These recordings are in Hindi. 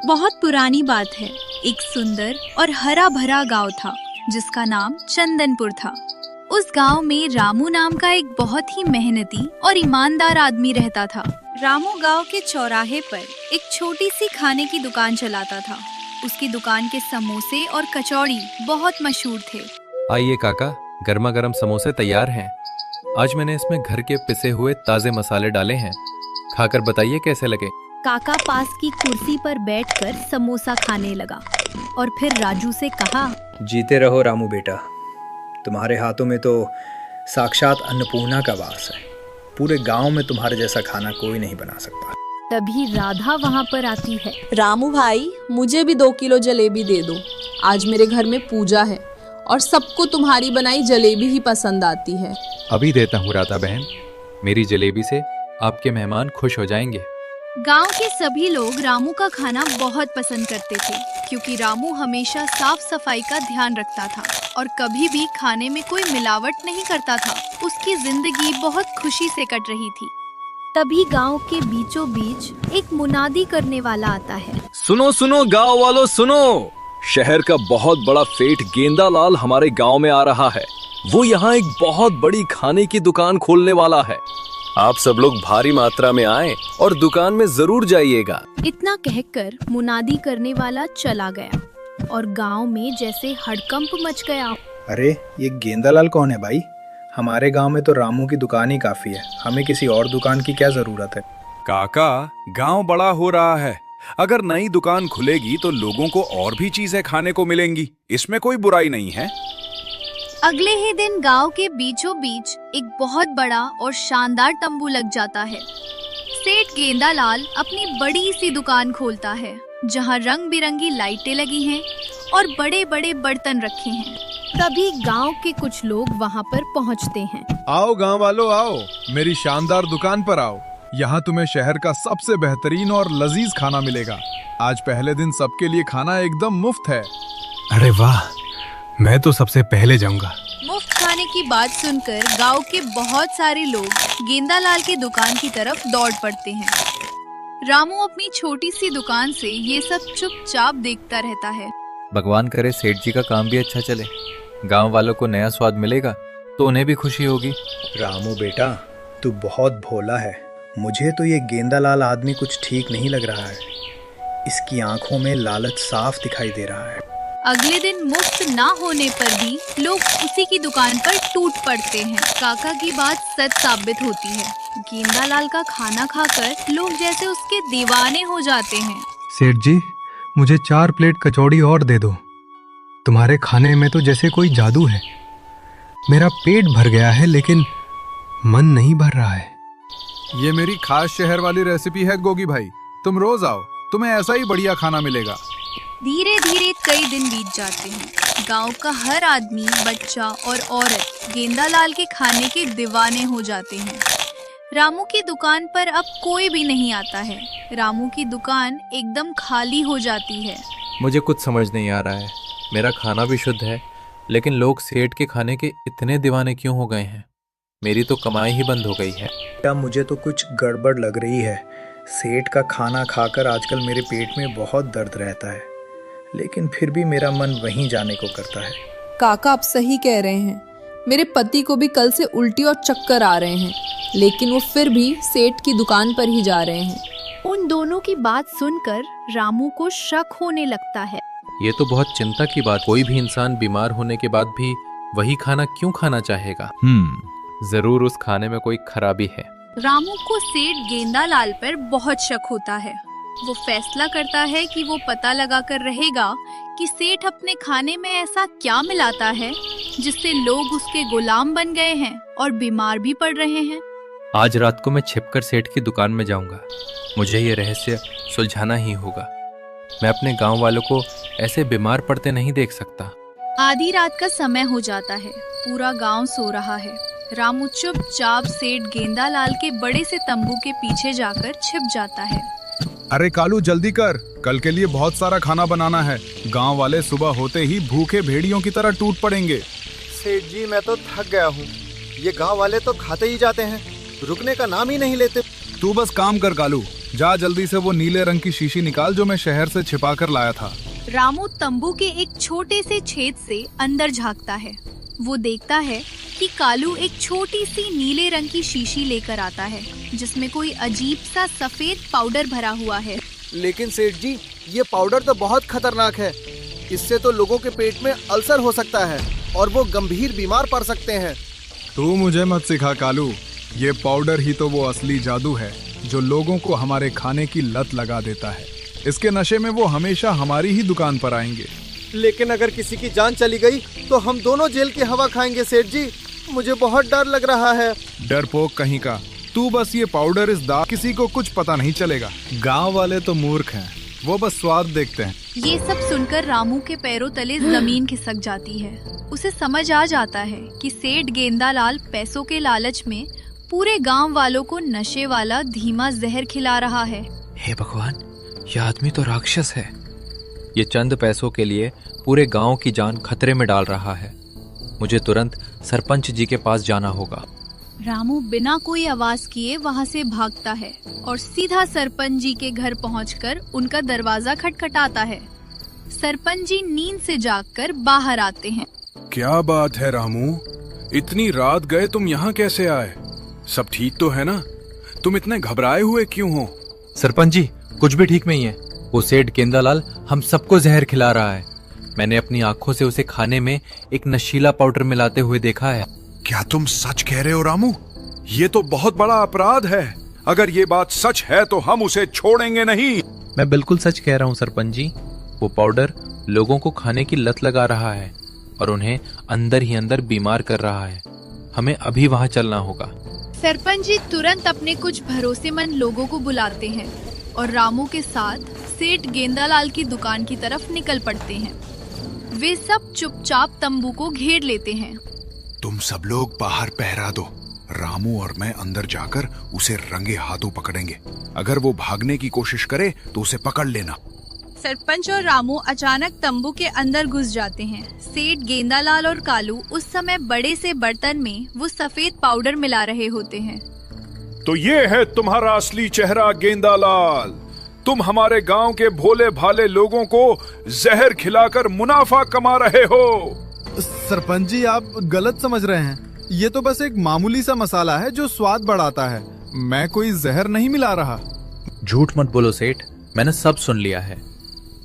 बहुत पुरानी बात है। एक सुंदर और हरा भरा गांव था जिसका नाम चंदनपुर था। उस गांव में रामू नाम का एक बहुत ही मेहनती और ईमानदार आदमी रहता था। रामू गांव के चौराहे पर एक छोटी सी खाने की दुकान चलाता था। उसकी दुकान के समोसे और कचौड़ी बहुत मशहूर थे। आइए काका, गर्मा गर्म समोसे तैयार हैं। आज मैंने इसमें घर के पिसे हुए ताजे मसाले डाले हैं। खाकर बताइए कैसे लगे। काका पास की कुर्सी पर बैठकर समोसा खाने लगा और फिर राजू से कहा, जीते रहो रामू बेटा, तुम्हारे हाथों में तो साक्षात अन्नपूर्णा का वास है। पूरे गांव में तुम्हारे जैसा खाना कोई नहीं बना सकता। तभी राधा वहाँ पर आती है। रामू भाई, मुझे भी 2 किलो जलेबी दे दो। आज मेरे घर में पूजा है और सबको तुम्हारी बनाई जलेबी ही पसंद आती है। अभी देता हूँ राधा बहन, मेरी जलेबी से आपके मेहमान खुश हो जाएंगे। गांव के सभी लोग रामू का खाना बहुत पसंद करते थे क्योंकि रामू हमेशा साफ सफाई का ध्यान रखता था और कभी भी खाने में कोई मिलावट नहीं करता था। उसकी जिंदगी बहुत खुशी से कट रही थी। तभी गांव के बीचों बीच एक मुनादी करने वाला आता है। सुनो सुनो गांव वालों सुनो, शहर का बहुत बड़ा सेठ गेंदालाल हमारे गांव में आ रहा है। वो यहाँ एक बहुत बड़ी खाने की दुकान खोलने वाला है। आप सब लोग भारी मात्रा में आएं और दुकान में जरूर जाइएगा। इतना कहकर मुनादी करने वाला चला गया और गांव में जैसे हड़कंप मच गया। अरे ये गेंदालाल कौन है भाई? हमारे गांव में तो रामू की दुकान ही काफी है, हमें किसी और दुकान की क्या जरूरत है? काका, गांव बड़ा हो रहा है। अगर नई दुकान खुलेगी तो लोगों को और भी चीजें खाने को मिलेंगी, इसमें कोई बुराई नहीं है। अगले ही दिन गांव के बीचों बीच एक बहुत बड़ा और शानदार तंबू लग जाता है। सेठ गेंदालाल अपनी बड़ी सी दुकान खोलता है जहां रंग बिरंगी लाइटें लगी हैं और बड़े बड़े बर्तन रखे हैं। तभी गांव के कुछ लोग वहां पर पहुंचते हैं। आओ गांव वालों आओ, मेरी शानदार दुकान पर आओ। यहाँ तुम्हें शहर का सबसे बेहतरीन और लजीज खाना मिलेगा। आज पहले दिन सबके लिए खाना एकदम मुफ्त है। अरे वाह, मैं तो सबसे पहले जाऊंगा। मुफ्त खाने की बात सुनकर गांव के बहुत सारे लोग गेंदालाल की दुकान की तरफ दौड़ पड़ते हैं। रामू अपनी छोटी सी दुकान से ये सब चुपचाप देखता रहता है। भगवान करे सेठ जी का काम भी अच्छा चले, गांव वालों को नया स्वाद मिलेगा तो उन्हें भी खुशी होगी। रामू बेटा, तू बहुत भोला है। मुझे तो ये गेंदालाल आदमी कुछ ठीक नहीं लग रहा है। इसकी आंखों में लालच साफ दिखाई दे रहा है। अगले दिन मुफ्त ना होने पर भी लोग उसी की दुकान पर टूट पड़ते हैं। काका की बात सच साबित होती है। गेंदालाल का खाना खाकर लोग जैसे उसके दीवाने हो जाते हैं। सेठ जी, मुझे 4 प्लेट कचौड़ी और दे दो। तुम्हारे खाने में तो जैसे कोई जादू है। मेरा पेट भर गया है लेकिन मन नहीं भर रहा है। ये मेरी खास शहर वाली रेसिपी है गोगी भाई, तुम रोज आओ, तुम्हें ऐसा ही बढ़िया खाना मिलेगा। धीरे धीरे कई दिन बीत जाते हैं। गांव का हर आदमी, बच्चा और औरत गेंदालाल के खाने के दीवाने हो जाते हैं। रामू की दुकान पर अब कोई भी नहीं आता है। रामू की दुकान एकदम खाली हो जाती है। मुझे कुछ समझ नहीं आ रहा है। मेरा खाना भी शुद्ध है लेकिन लोग सेठ के खाने के इतने दीवाने क्यों हो गए हैं? मेरी तो कमाई ही बंद हो गई है। बेटा, मुझे तो कुछ गड़बड़ लग रही है। सेठ का खाना खाकर आजकल मेरे पेट में बहुत दर्द रहता है, लेकिन फिर भी मेरा मन वहीं जाने को करता है। काका आप सही कह रहे हैं। मेरे पति को भी कल से उल्टी और चक्कर आ रहे हैं, लेकिन वो फिर भी सेठ की दुकान पर ही जा रहे हैं। उन दोनों की बात सुनकर रामू को शक होने लगता है। ये तो बहुत चिंता की बात। कोई भी इंसान बीमार होने के बाद भी वही खाना क्यों खाना चाहेगा? जरूर उस खाने में कोई खराबी है। रामू को सेठ गेंदालाल पर बहुत शक होता है। वो फैसला करता है कि वो पता लगा कर रहेगा कि सेठ अपने खाने में ऐसा क्या मिलाता है जिससे लोग उसके गुलाम बन गए हैं और बीमार भी पड़ रहे हैं। आज रात को मैं छिपकर सेठ की दुकान में जाऊंगा। मुझे ये रहस्य सुलझाना ही होगा। मैं अपने गांव वालों को ऐसे बीमार पड़ते नहीं देख सकता। आधी रात का समय हो जाता है। पूरा गांव सो रहा है। रामू चुपचाप सेठ गेंदालाल के बड़े से तंबू के पीछे जाकर छिप जाता है। अरे कालू, जल्दी कर, कल के लिए बहुत सारा खाना बनाना है। गांव वाले सुबह होते ही भूखे भेड़ियों की तरह टूट पड़ेंगे। सेठ जी, मैं तो थक गया हूँ। ये गांव वाले तो खाते ही जाते हैं, रुकने का नाम ही नहीं लेते। तू बस काम कर कालू, जा जल्दी से वो नीले रंग की शीशी निकाल जो मैं शहर से छिपा कर लाया था। रामू तंबू के एक छोटे से छेद से अंदर झांकता है। वो देखता है कि कालू एक छोटी सी नीले रंग की शीशी लेकर आता है जिसमें कोई अजीब सा सफेद पाउडर भरा हुआ है। लेकिन सेठ जी, ये पाउडर तो बहुत खतरनाक है। इससे तो लोगों के पेट में अल्सर हो सकता है और वो गंभीर बीमार पड़ सकते हैं। तू मुझे मत सिखा कालू, ये पाउडर ही तो वो असली जादू है जो लोगों को हमारे खाने की लत लगा देता है। इसके नशे में वो हमेशा हमारी ही दुकान पर आएंगे। लेकिन अगर किसी की जान चली गई तो हम दोनों जेल की हवा खाएंगे सेठ जी। मुझे बहुत डर लग रहा है। डरपोक कहीं का, तू बस ये पाउडर इस दाग, किसी को कुछ पता नहीं चलेगा। गांव वाले तो मूर्ख हैं, वो बस स्वाद देखते हैं। ये सब सुनकर रामू के पैरों तले जमीन खिसक जाती है। उसे समझ आ जाता है कि सेठ गेंदालाल पैसों के लालच में पूरे गांव वालों को नशे वाला धीमा जहर खिला रहा है। हे भगवान, यह आदमी तो राक्षस है। ये चंद पैसों के लिए पूरे गांव की जान खतरे में डाल रहा है। मुझे तुरंत सरपंच जी के पास जाना होगा। रामू बिना कोई आवाज किए वहाँ से भागता है और सीधा सरपंच जी के घर पहुंचकर उनका दरवाजा खटखटाता है। सरपंच जी नींद से जागकर बाहर आते हैं। क्या बात है रामू, इतनी रात गए तुम यहाँ कैसे आए? सब ठीक तो है ना? तुम इतने घबराए हुए क्यों हो? सरपंच जी, कुछ भी ठीक नहीं है। वो सेठ गेंदालाल हम सबको जहर खिला रहा है। मैंने अपनी आंखों से उसे खाने में एक नशीला पाउडर मिलाते हुए देखा है। क्या तुम सच कह रहे हो रामू? ये तो बहुत बड़ा अपराध है। अगर ये बात सच है तो हम उसे छोड़ेंगे नहीं। मैं बिल्कुल सच कह रहा हूँ सरपंच जी। वो पाउडर लोगों को खाने की लत लगा रहा है और उन्हें अंदर ही अंदर बीमार कर रहा है। हमें अभी वहाँ चलना होगा। सरपंच जी तुरंत अपने कुछ भरोसेमंद लोगों को बुलाते हैं और रामू के साथ सेठ गेंदालाल की दुकान की तरफ निकल पड़ते हैं। वे सब चुपचाप तंबू को घेर लेते हैं। तुम सब लोग बाहर पहरा दो। रामू और मैं अंदर जाकर उसे रंगे हाथों पकड़ेंगे। अगर वो भागने की कोशिश करे तो उसे पकड़ लेना। सरपंच और रामू अचानक तंबू के अंदर घुस जाते हैं। सेठ गेंदालाल और कालू उस समय बड़े से बर्तन में वो सफेद पाउडर मिला रहे होते हैं। तो ये है तुम्हारा असली चेहरा गेंदालाल। तुम हमारे गांव के भोले भाले लोगों को जहर खिलाकर मुनाफा कमा रहे हो। सरपंच जी, आप गलत समझ रहे हैं। ये तो बस एक मामूली सा मसाला है जो स्वाद बढ़ाता है। मैं कोई जहर नहीं मिला रहा। झूठ मत बोलो सेठ, मैंने सब सुन लिया है।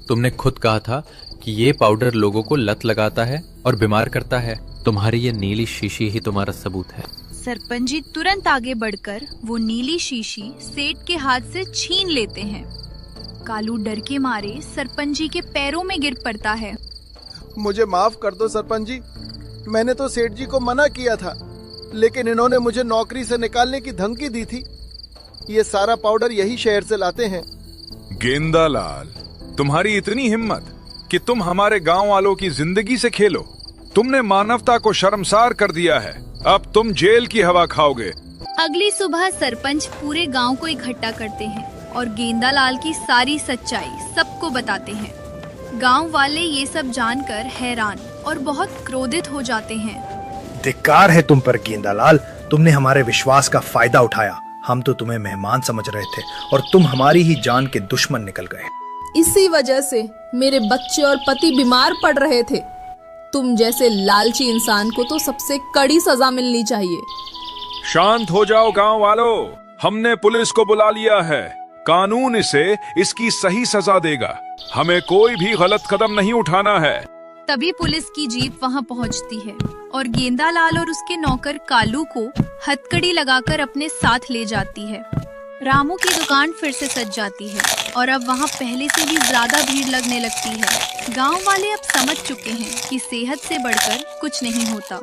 तुमने खुद कहा था कि ये पाउडर लोगों को लत लगाता है और बीमार करता है। तुम्हारी ये नीली शीशी ही तुम्हारा सबूत है। सरपंच जी तुरंत आगे बढ़कर वो नीली शीशी सेठ के हाथ से छीन लेते हैं। कालू डर के मारे सरपंच जी के पैरों में गिर पड़ता है। मुझे माफ कर दो सरपंच जी। मैंने तो सेठ जी को मना किया था, लेकिन इन्होंने मुझे नौकरी से निकालने की धमकी दी थी। ये सारा पाउडर यही शहर से लाते हैं। गेंदालाल, तुम्हारी इतनी हिम्मत कि तुम हमारे गांव वालों की जिंदगी से खेलो। तुमने मानवता को शर्मसार कर दिया है। अब तुम जेल की हवा खाओगे। अगली सुबह सरपंच पूरे गांव को इकट्ठा करते हैं और गेंदालाल की सारी सच्चाई सबको बताते हैं। गांव वाले ये सब जानकर हैरान और बहुत क्रोधित हो जाते हैं। धिक्कार है तुम पर गेंदालाल, तुमने हमारे विश्वास का फायदा उठाया। हम तो तुम्हें मेहमान समझ रहे थे और तुम हमारी ही जान के दुश्मन निकल गए। इसी वजह से मेरे बच्चे और पति बीमार पड़ रहे थे। तुम जैसे लालची इंसान को तो सबसे कड़ी सजा मिलनी चाहिए। शांत हो जाओ गांव वालों, हमने पुलिस को बुला लिया है। कानून इसे इसकी सही सजा देगा। हमें कोई भी गलत कदम नहीं उठाना है। तभी पुलिस की जीप वहां पहुंचती है और गेंदालाल और उसके नौकर कालू को हथकड़ी लगाकर अपने साथ ले जाती है। रामू की दुकान फिर से सज जाती है और अब वहां पहले से भी ज्यादा भीड़ लगने लगती है। गांव वाले अब समझ चुके हैं कि सेहत से बढ़कर कुछ नहीं होता।